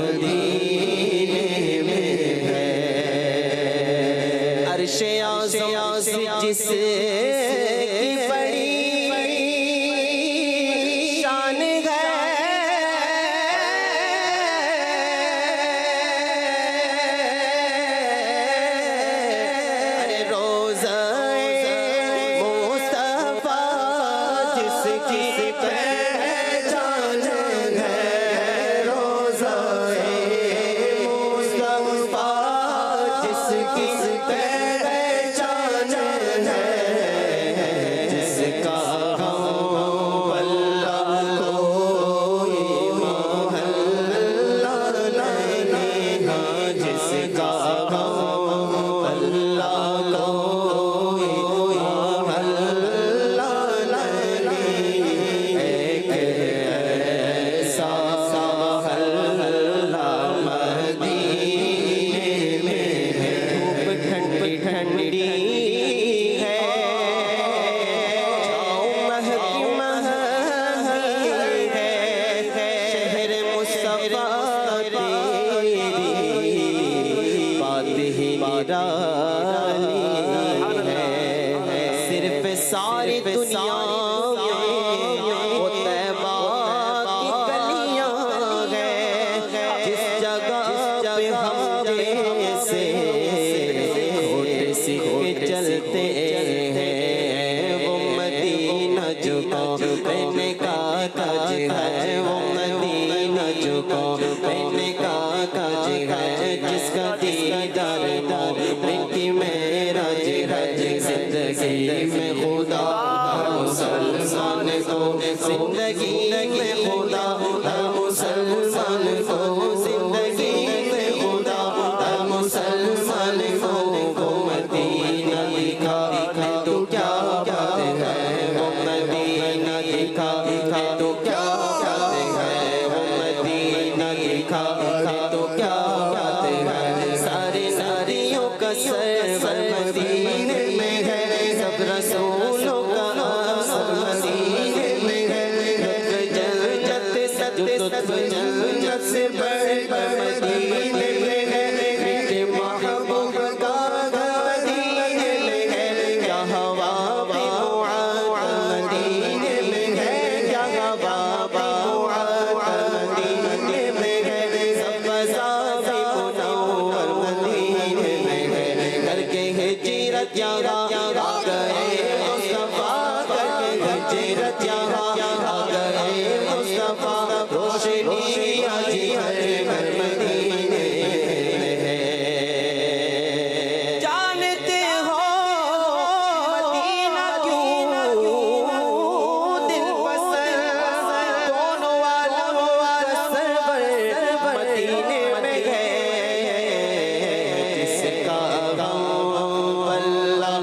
مدینے میں ہے عرش اعظم جس کی بڑی شان ہے روزہ مصطفیٰ جس کی پہچان ہے روزہ مصطفیٰ جس کی پہچان ہے جس کا ہم اللہ کوئی محلہ نہیں جس کا ہم اللہ کوئی محلہ نہیں ایک ایسا محلہ مدینے میں ہے خوب ٹھنڈی ٹھنڈی ہے چھاؤں مہکی ہے شہر مصطفیٰ تیری بات ہی نرالی ہے صرف ساری دنیا میں وہ طیبہ کی گلیاں ہیں جس جگہ پہ ہم جیسے کھوٹ سکے چلتے ہیں وہ مدینہ جو پہنے کا تاج ہے وہ مدینہ جو پہنے کا تاج ہے جس کا دیدار مومن کی معراج ہے زندگی میں خدا ہر مسلمان کو زندگی میں خدا ہر مسلمان کو زندگی میں خدا ہر مسلمان کو وہ مدینہ دکھا ہے تو کیا بات ہے وہ مدینہ دکھا ہے تو کیا بات ہے وہ مدینہ دکھا ہے تو کیا بات ہے ساری ساریوں کا سرور مدینے میں ہے سب رسولوں کا آسر مدینے میں ہے جنت سے بڑھ کر مدینے میں ہے میٹھے محبوب کا گھر مدینے میں ہے کیا ہوا معطر مدینے میں ہے کیا ہوا معطر مدینے میں ہے سب فضا بھی منور مدینے میں ہے کر کے ہجرت یہاں آ گئے مصطفیٰ کر کے ہجرت یہاں آ گئے مصطفیٰ روشنی آج ہر گھر مدینے میں ہے جانتے ہو مدینہ کیوں دل پسند دونوں عالم کا سرور مدینے میں ہے جس کا غم اللہ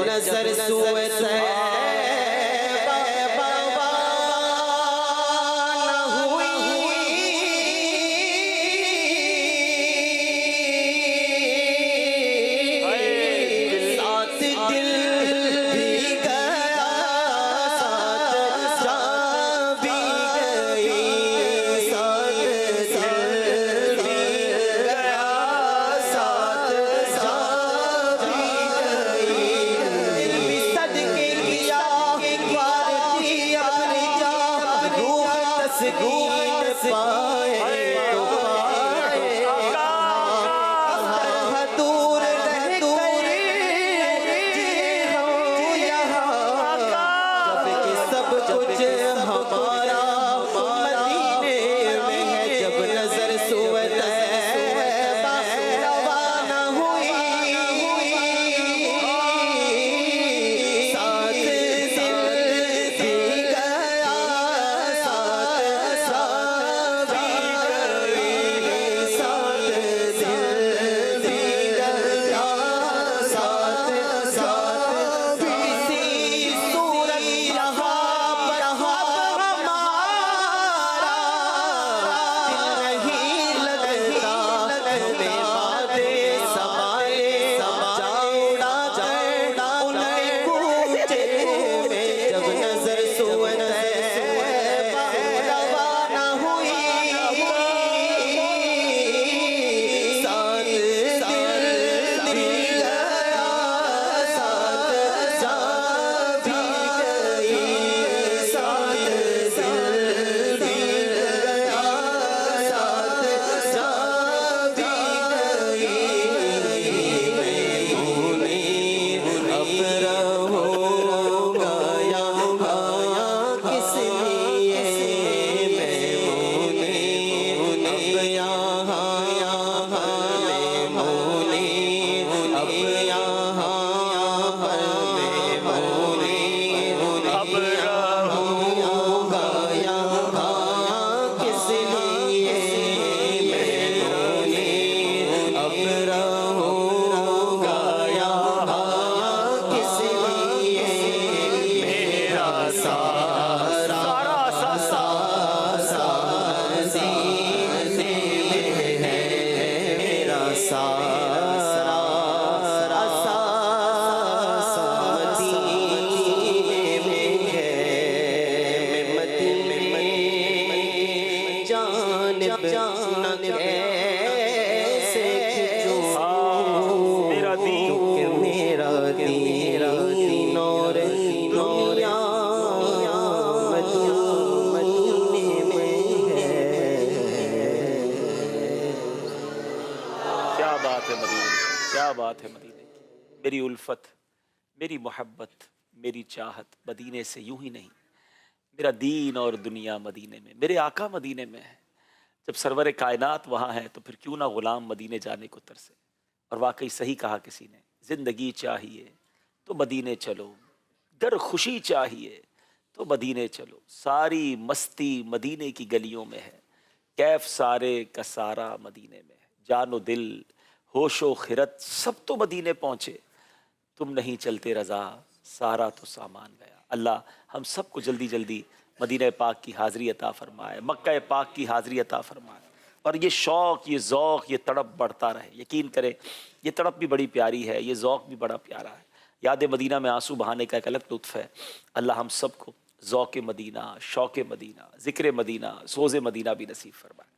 نظر سوئے میری الفت، میری محبت، میری چاہت مدینے سے یوں ہی نہیں، میرا دین اور دنیا مدینے میں، میرے آقا مدینے میں ہے۔ جب سرور کائنات وہاں ہے تو پھر کیوں نہ غلام مدینے جانے کو ترسے۔ اور واقعی صحیح کہا کسی نے، زندگی چاہیے تو مدینے چلو، گر خوشی چاہیے تو مدینے چلو، ساری مستی مدینے کی گلیوں میں ہے، کیف سارے کا سارا مدینے میں ہے، جان و دل ہوش و خرد سب تو مدینے پہنچے، تم نہیں چلتے رضا سارا تو سامان گیا۔ اللہ ہم سب کو جلدی جلدی مدینہ پاک کی حاضری عطا فرمائے، مکہ پاک کی حاضری عطا فرمائے، اور یہ شوق، یہ ذوق، یہ تڑپ بڑھتا رہے۔ یقین کریں یہ تڑپ بھی بڑی پیاری ہے، یہ ذوق بھی بڑا پیارا ہے۔ یاد مدینہ میں آنسو بہانے کا ایک الگ لطف ہے۔ اللہ ہم سب کو ذوق مدینہ، شوق مدینہ، ذکر مدینہ، سوز مدینہ بھی نصیب فرمائے۔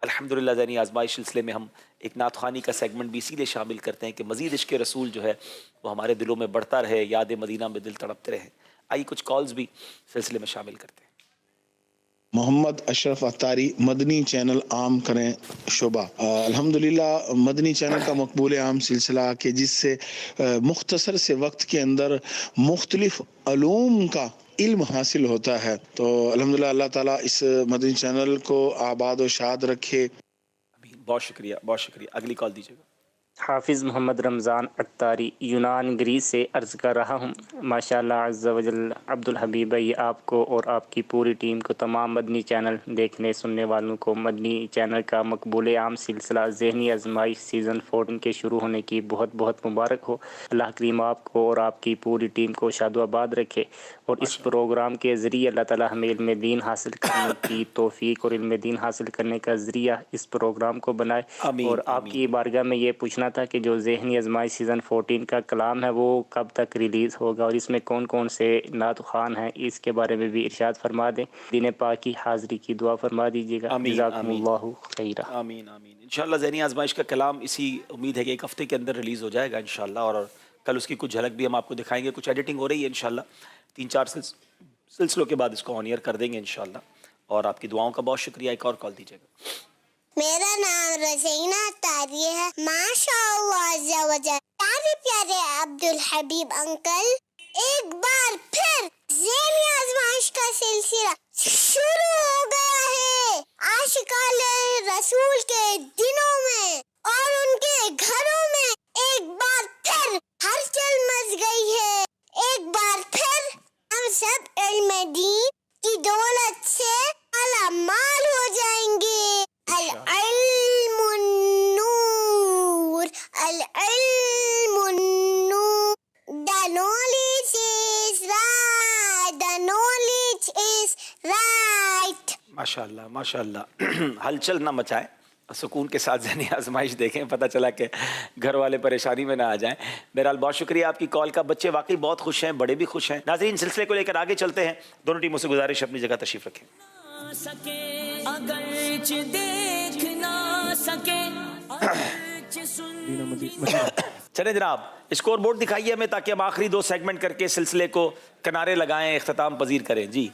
الحمدللہ ذہنی آزمائش سلسلے میں ہم ایک نعت خوانی کا سیگمنٹ بھی اسی لیے شامل کرتے ہیں کہ مزید عشق رسول جو ہے وہ ہمارے دلوں میں بڑھتا رہے، یاد مدینہ میں دل تڑپتے رہے۔ آئیے کچھ کالز بھی سلسلے میں شامل کرتے ہیں۔ محمد اشرف اتاری، مدنی چینل عام کریں شعبہ۔ الحمدللہ مدنی چینل کا مقبول عام سلسلہ کہ جس سے مختصر سے وقت کے اندر مختلف علوم کا علم حاصل ہوتا ہے، تو الحمدللہ اللہ تعالیٰ اس مدنی چینل کو آباد و شاد رکھے۔ بہت شکریہ، بہت شکریہ۔ اگلی کال دیجیے گا۔ حافظ محمد رمضان عطاری یونان گریس سے عرض کر رہا ہوں ماشاءاللہ عز و جل عبد الحبیب بھائی آپ کو اور آپ کی پوری ٹیم کو تمام مدنی چینل دیکھنے سننے والوں کو مدنی چینل کا مقبول عام سلسلہ ذہنی آزمائش سیزن 14 کے شروع ہونے کی بہت بہت مبارک ہو۔ اللہ کریم آپ کو اور آپ کی پوری ٹیم کو شاد و آباد رکھے اور اس پروگرام کے ذریعے اللہ تعالی ہمیں علم دین حاصل کرنے کی توفیق اور علم دین حاصل کرنے کا ذریعہ اس پروگرام کو بنائے۔ اور آپ کی بارگاہ میں یہ پوچھنا تھا کہ جو ذہنی آزمائش سیزن 14 کا کلام ہے وہ کب تک ریلیز ہوگا اور اس میں کون کون سے نعت خوان ہیں، اس کے بارے میں بھی ارشاد فرما دیں۔ دین پاک کی حاضری کی دعا فرما دیجیے گا۔ جزاکم اللہ خیرہ۔ آمین آمین۔ انشاءاللہ ذہنی آزمائش کا کلام اسی امید ہے کہ ایک ہفتے کے اندر ریلیز ہو جائے گا انشاءاللہ، اور کل اس کی کچھ جھلک بھی ہم آپ کو دکھائیں گے۔ کچھ ایڈیٹنگ ہو رہی ہے انشاءاللہ، 3-4 سلسلوں کے بعد اس کو آن ایئر کر دیں گے انشاءاللہ، اور آپ کی دعاؤں کا بہت شکریہ۔ ایک اور کال دیجیے گا۔ میرا نام رزینہ عطاری ہے۔ ماشاء اللہ عز و جل پیارے پیارے عبد الحبیب انکل، ایک بار پھر ذہنی آزمائش کا سلسلہ شروع ہو گیا ہے۔ عاشقان رسول کے دنوں میں اور ان کے گھروں میں ایک بار پھر ہلچل مچ گئی ہے۔ ایک بار پھر ہم سب علم دین کی دولت سے مالا مال ہو جائیں گے۔ العلم النور، العلم النور، the knowledge is right, the knowledge is right۔ ماشاءاللہ ماشاءاللہ۔ ہلچل نہ مچائیں، سکون کے ساتھ ذہنی آزمائش دیکھیں، پتہ چلا کہ گھر والے پریشانی میں نہ آ جائیں۔ بہرحال بہت شکریہ آپ کی کال کا، بچے واقعی بہت خوش ہیں، بڑے بھی خوش ہیں۔ ناظرین سلسلے کو لے کر آگے چلتے ہیں، دونوں ٹیموں سے گزارش اپنی جگہ تشریف رکھیں۔ اگرچہ دیکھ نہ سکے چلیں جناب اسکور بورڈ دکھائیے ہمیں تاکہ ہم آخری 2 سیگمنٹ کر کے سلسلے کو کنارے لگائیں، اختتام پذیر کریں۔ جی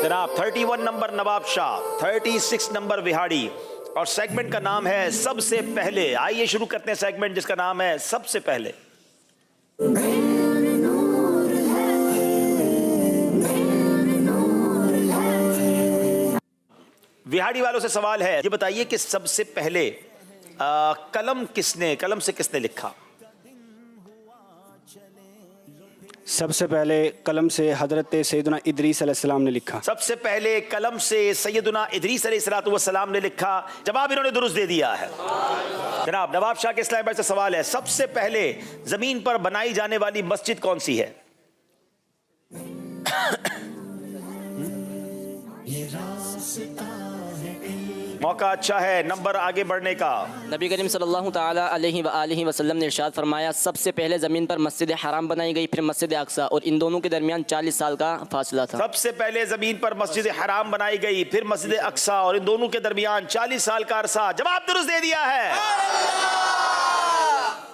جناب 31 نمبر نواب شاہ، 36 نمبر وہاڑی، اور سیگمنٹ کا نام ہے سب سے پہلے۔ آئیے شروع کرتے ہیں سیگمنٹ جس کا نام ہے سب سے پہلے۔ وہاڑی والوں سے سوال ہے، یہ بتائیے کہ سب سے پہلے قلم سے کس نے لکھا؟ سب سے پہلے قلم سے حضرت سیدنا ادریس علیہ السلام نے لکھا۔ سب سے پہلے قلم سے سیدنا ادریس علیہ السلام نے لکھا۔ جواب انہوں نے درست دے دیا ہے۔ جناب نواب شاہ کے اسلام آباد سے سوال ہے، سب سے پہلے زمین پر بنائی جانے والی مسجد کون سی ہے؟ موقع اچھا ہے نمبر آگے بڑھنے کا۔ نبی کریم صلی اللہ تعالیٰ علیہ وآلہ وسلم نے ارشاد فرمایا سب سے پہلے زمین پر مسجد حرام بنائی گئی، پھر مسجد اقصی، اور ان دونوں کے درمیان 40 سال کا فاصلہ تھا۔ سب سے پہلے زمین پر مسجد حرام بنائی گئی، پھر مسجد اقصی، اور ان دونوں کے درمیان 40 سال کا عرصہ۔ جواب درست دے دیا ہے۔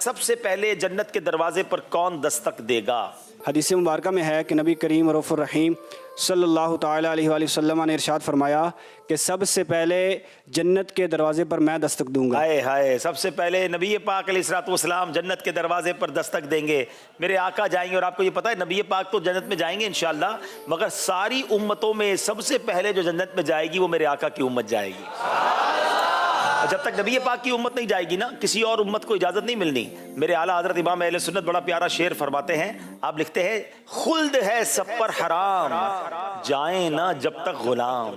سب سے پہلے جنت کے دروازے پر کون دستک دے گا؟ حدیث مبارکہ میں ہے کہ نبی کریم رؤوف الرحیم صلی اللہ تعالیٰ علیہ وآلہ وسلم نے ارشاد فرمایا کہ سب سے پہلے جنت کے دروازے پر میں دستک دوں گا۔ ہائے ہائے، سب سے پہلے نبی پاک علیہ السلام جنت کے دروازے پر دستک دیں گے، میرے آقا جائیں گے۔ اور آپ کو یہ پتہ ہے نبی پاک تو جنت میں جائیں گے انشاءاللہ، مگر ساری امتوں میں سب سے پہلے جو جنت میں جائے گی وہ میرے آقا کی امت جائے گی۔ جب تک نبی پاک کی امت نہیں جائے گی نا، کسی اور امت کو اجازت نہیں ملنی۔ میرے اعلیٰ حضرت امام اہل سنت بڑا پیارا شعر فرماتے ہیں، آپ لکھتے ہیں خلد ہے سب پر حرام جائیں نہ جب تک غلام،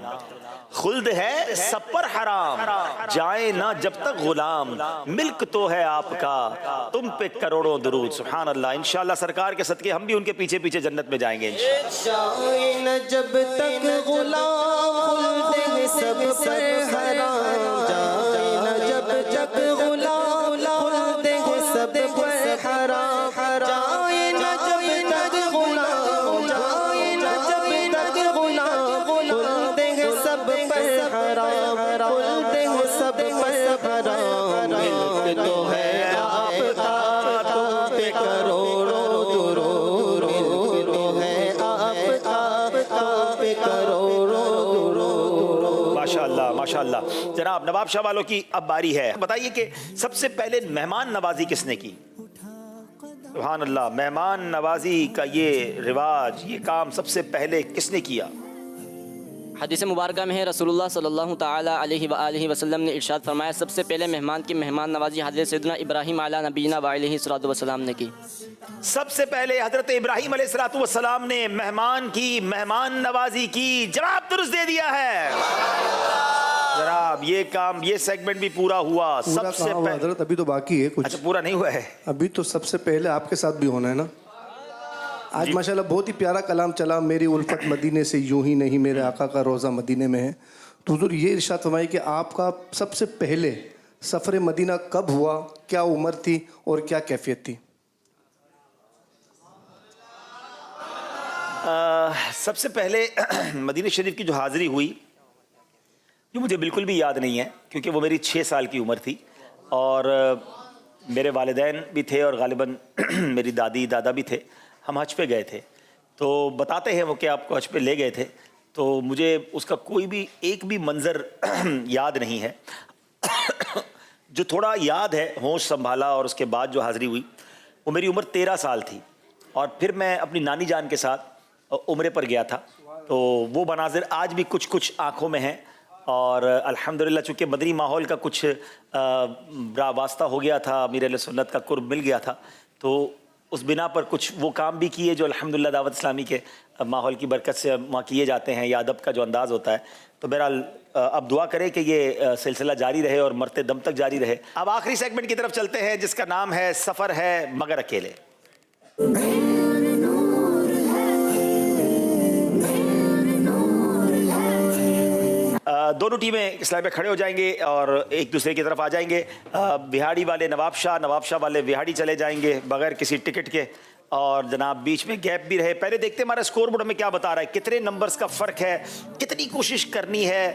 خلد ہے سب پر حرام جائیں نہ جب تک غلام، ملک تو ہے آپ کا تم پہ کروڑوں درود۔ سبحان اللہ، انشاءاللہ سرکار کے صدقے ہم بھی ان کے پیچھے پیچھے جنت میں جائیں گے جائیں نہ جب تک غلام، خلد ہے سب پر حرام جائیں نہ جب تک غلام، خلد ہے سب پر حرام جائیں نہ جب تک غلام، جائیں نہ جب تک غلام، خلد ہے سب پر حرام، خلد ہے سب پر حرام، ملک تو ہے آپ کا تم پہ کروڑوں درود، ملک تو ہے آپ کا تم پہ کروڑوں درود۔ ماشاءاللہ ماشاءاللہ۔ جناب نواب شاہ والوں کی اب باری ہے، بتائیے کہ سب سے پہلے مہمان نوازی کس نے کی؟ سبحان اللہ، مہمان نوازی کا یہ رواج، یہ کام سب سے پہلے کس نے کیا؟ حدیث مبارکہ میں ہے رسولullah صلی تعالیٰ علیہ وسلم نے ارشاد فرمایا سب سے پہلے مہمان کی مہمان نوازی حضرت سیدنا ابراہیم علیہ نبینا وعلیہ الصلوۃ والسلام نے کی. سب سے پہلے حضرت ابراہیم علیہ الصلوۃ والسلام نے مہمان کی مہمان نوازی کی. جواب درست دے دیا ہے جناب. یہ کام یہ سیگمنٹ بھی پورا ہوا. سب سے پہلے حضرت ابھی تو باقی ہے کچھ. اچھا پورا نہیں ہوا ہے ابھی تو. سب سے پہلے آپ کے ساتھ بھی ہونا ہے نا. آج ماشاءاللہ بہت ہی پیارا کلام چلا. میری الفت مدینے سے یوں ہی نہیں میرے آقا کا روزہ مدینے میں ہے. تو حضور یہ ارشاد فرمائے کہ آپ کا سب سے پہلے سفر مدینہ کب ہوا, کیا عمر تھی اور کیا کیفیت تھی؟ سب سے پہلے مدینہ شریف کی جو حاضری ہوئی جو مجھے بالکل بھی یاد نہیں ہے کیونکہ وہ میری 6 سال کی عمر تھی اور میرے والدین بھی تھے اور غالباً میری دادی دادا بھی تھے. ہم حج پہ گئے تھے تو بتاتے ہیں وہ کہ آپ کو حج پہ لے گئے تھے تو مجھے اس کا کوئی بھی ایک بھی منظر یاد نہیں ہے. جو تھوڑا یاد ہے ہوش سنبھالا اور اس کے بعد جو حاضری ہوئی وہ میری عمر 13 سال تھی اور پھر میں اپنی نانی جان کے ساتھ عمرے پر گیا تھا. تو وہ مناظر آج بھی کچھ کچھ آنکھوں میں ہیں اور الحمدللہ چونکہ مدنی ماحول کا کچھ واسطہ ہو گیا تھا, امیر اہل سنت کا قرب مل گیا تھا تو اس بنا پر کچھ وہ کام بھی کیے جو الحمدللہ دعوت اسلامی کے ماحول کی برکت سے وہاں کیے جاتے ہیں یا ادب کا جو انداز ہوتا ہے. تو بہرحال اب دعا کریں کہ یہ سلسلہ جاری رہے اور مرتے دم تک جاری رہے. اب آخری سیگمنٹ کی طرف چلتے ہیں جس کا نام ہے سفر ہے مگر اکیلے. دونوں ٹیمیں اسلامی پہ کھڑے ہو جائیں گے اور ایک دوسرے کی طرف آ جائیں گے. بہاڑی والے نواب شاہ والے بہاڑی چلے جائیں گے بغیر کسی ٹکٹ کے اور جناب بیچ میں گیپ بھی رہے. پہلے دیکھتے ہیں ہمارا اسکور بورڈ میں کیا بتا رہا ہے, کتنے نمبرز کا فرق ہے, کتنی کوشش کرنی ہے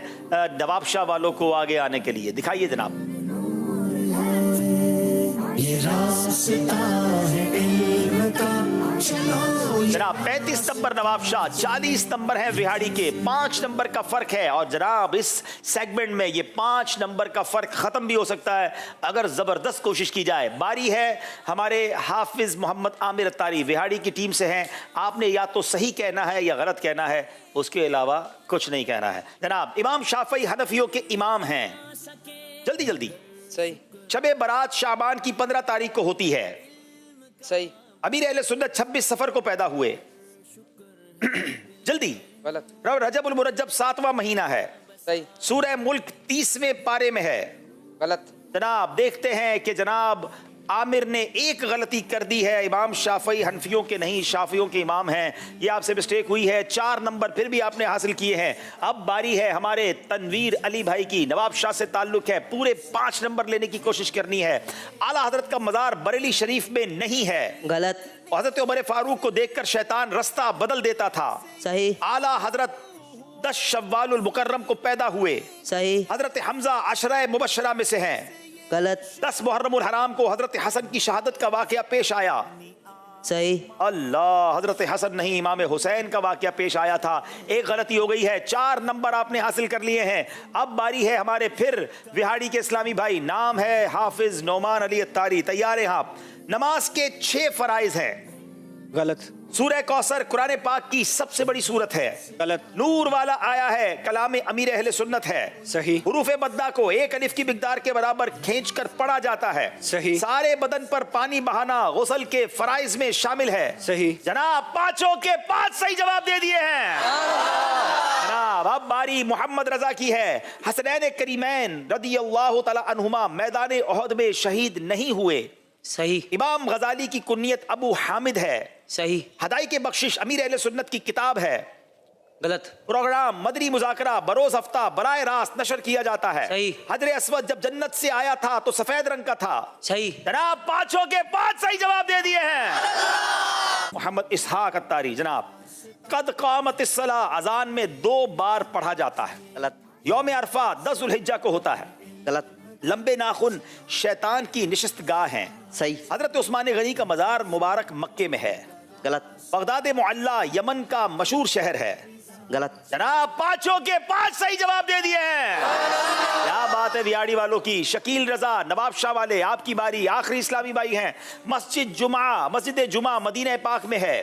نواب شاہ والوں کو آگے آنے کے لیے. دکھائیے جناب. یہ راستہ ہے علم کا جناب 35 نمبر نواب شاہ, 40 نمبر ہیں وہاڑی کے, 5 نمبر کا فرق ہے. اور جناب اس سیگمنٹ میں یہ 5 نمبر کا فرق ختم بھی ہو سکتا ہے اگر زبردست کوشش کی جائے. باری ہے ہمارے حافظ محمد عامر اتاری, وہاڑی کی ٹیم سے ہیں. آپ نے یا تو صحیح کہنا ہے یا غلط کہنا ہے, اس کے علاوہ کچھ نہیں کہنا ہے. جناب امام شافعی حنفیوں کے امام ہیں. جلدی جلدی. صحیح. شب برات شعبان کی 15 تاریخ کو ہوتی ہے. صحیح. امیر اہل سنت 26 سفر کو پیدا ہوئے. جلدی. غلط. رجب المرجب 7واں مہینہ ہے. صحیح. سورہ ملک 30ویں پارے میں ہے. غلط. جناب دیکھتے ہیں کہ جناب عامر نے ایک غلطی کر دی ہے. امام شافعی حنفیوں کے نہیں شافعیوں کے امام ہیں, یہ آپ سے مسٹیک ہوئی ہے. 4 نمبر پھر بھی آپ نے حاصل کیے ہیں. اب باری ہے ہمارے تنویر علی بھائی کی, نواب شاہ سے تعلق ہے. پورے 5 نمبر لینے کی کوشش کرنی ہے. اعلیٰ حضرت کا مزار بریلی شریف میں نہیں ہے. غلط. حضرت عمر فاروق کو دیکھ کر شیطان رستہ بدل دیتا تھا. صحیح. اعلیٰ حضرت 10 شوال المکرم کو پیدا ہوئے. صحیح. حضرت حمزہ عشرہ مبشرہ میں سے ہیں. غلط. 10 محرم الحرام کو حضرت حسن کی شہادت کا واقعہ پیش آیا. صحیح. اللہ, حضرت حسن نہیں امام حسین کا واقعہ پیش آیا تھا. ایک غلطی ہو گئی ہے. 4 نمبر آپ نے حاصل کر لیے ہیں. اب باری ہے ہمارے پھر وہاڑی کے اسلامی بھائی, نام ہے حافظ نعمان علی اتاری. تیار ہیں آپ؟ نماز کے 6 فرائض ہیں. غلط. سورہ کوثر قرآن پاک کی سب سے بڑی سورت ہے. غلط. نور والا آیا ہے, کلام امیر اہل سنت ہے. صحیح. حروف مدہ کو 1 الف کی مقدار کے برابر کھینچ کر پڑھا جاتا ہے. صحیح. سارے بدن پر پانی بہانا غسل کے فرائض میں شامل ہے. صحیح. جناب 5 کے 5 صحیح جواب دے دیے ہیں. جناب اب باری محمد رضا کی ہے. حسنین کریمین رضی اللہ تعالی عنہما میدان احد میں شہید نہیں ہوئے. صحیح. امام غزالی کی کنیت ابو حامد ہے. صحیح. ہدائی کے بخشش امیر اہل سنت کی کتاب ہے. غلط. پروگرام مدنی مذاکرہ بروز ہفتہ براہ راست نشر کیا جاتا ہے. صحیح. حجر اسود جب جنت سے آیا تھا تو سفید رنگ کا تھا. صحیح. جناب 5 کے 5 صحیح جواب دے دیے ہیں. محمد اسحاق اتاری, جناب قد قامت الصلاۃ اذان میں 2 بار پڑھا جاتا ہے. غلط. یوم عرفہ 10 ذوالحجہ کو ہوتا ہے. غلط. لمبے ناخن شیطان کی نشست گاہ ہیں. صحیح. حضرت عثمان غنی کا مزار مبارک مکے میں ہے. غلط. بغداد معلیٰ یمن کا مشہور شہر ہے. غلط. جناب 5 کے 5 صحیح جواب دے دیے ہیں. کیا بات ہے ویاڑی والوں کی. شکیل رضا نواب شاہ والے, آپ کی باری. آخری اسلامی بھائی ہیں. مسجد جمعہ مدینہ پاک میں ہے.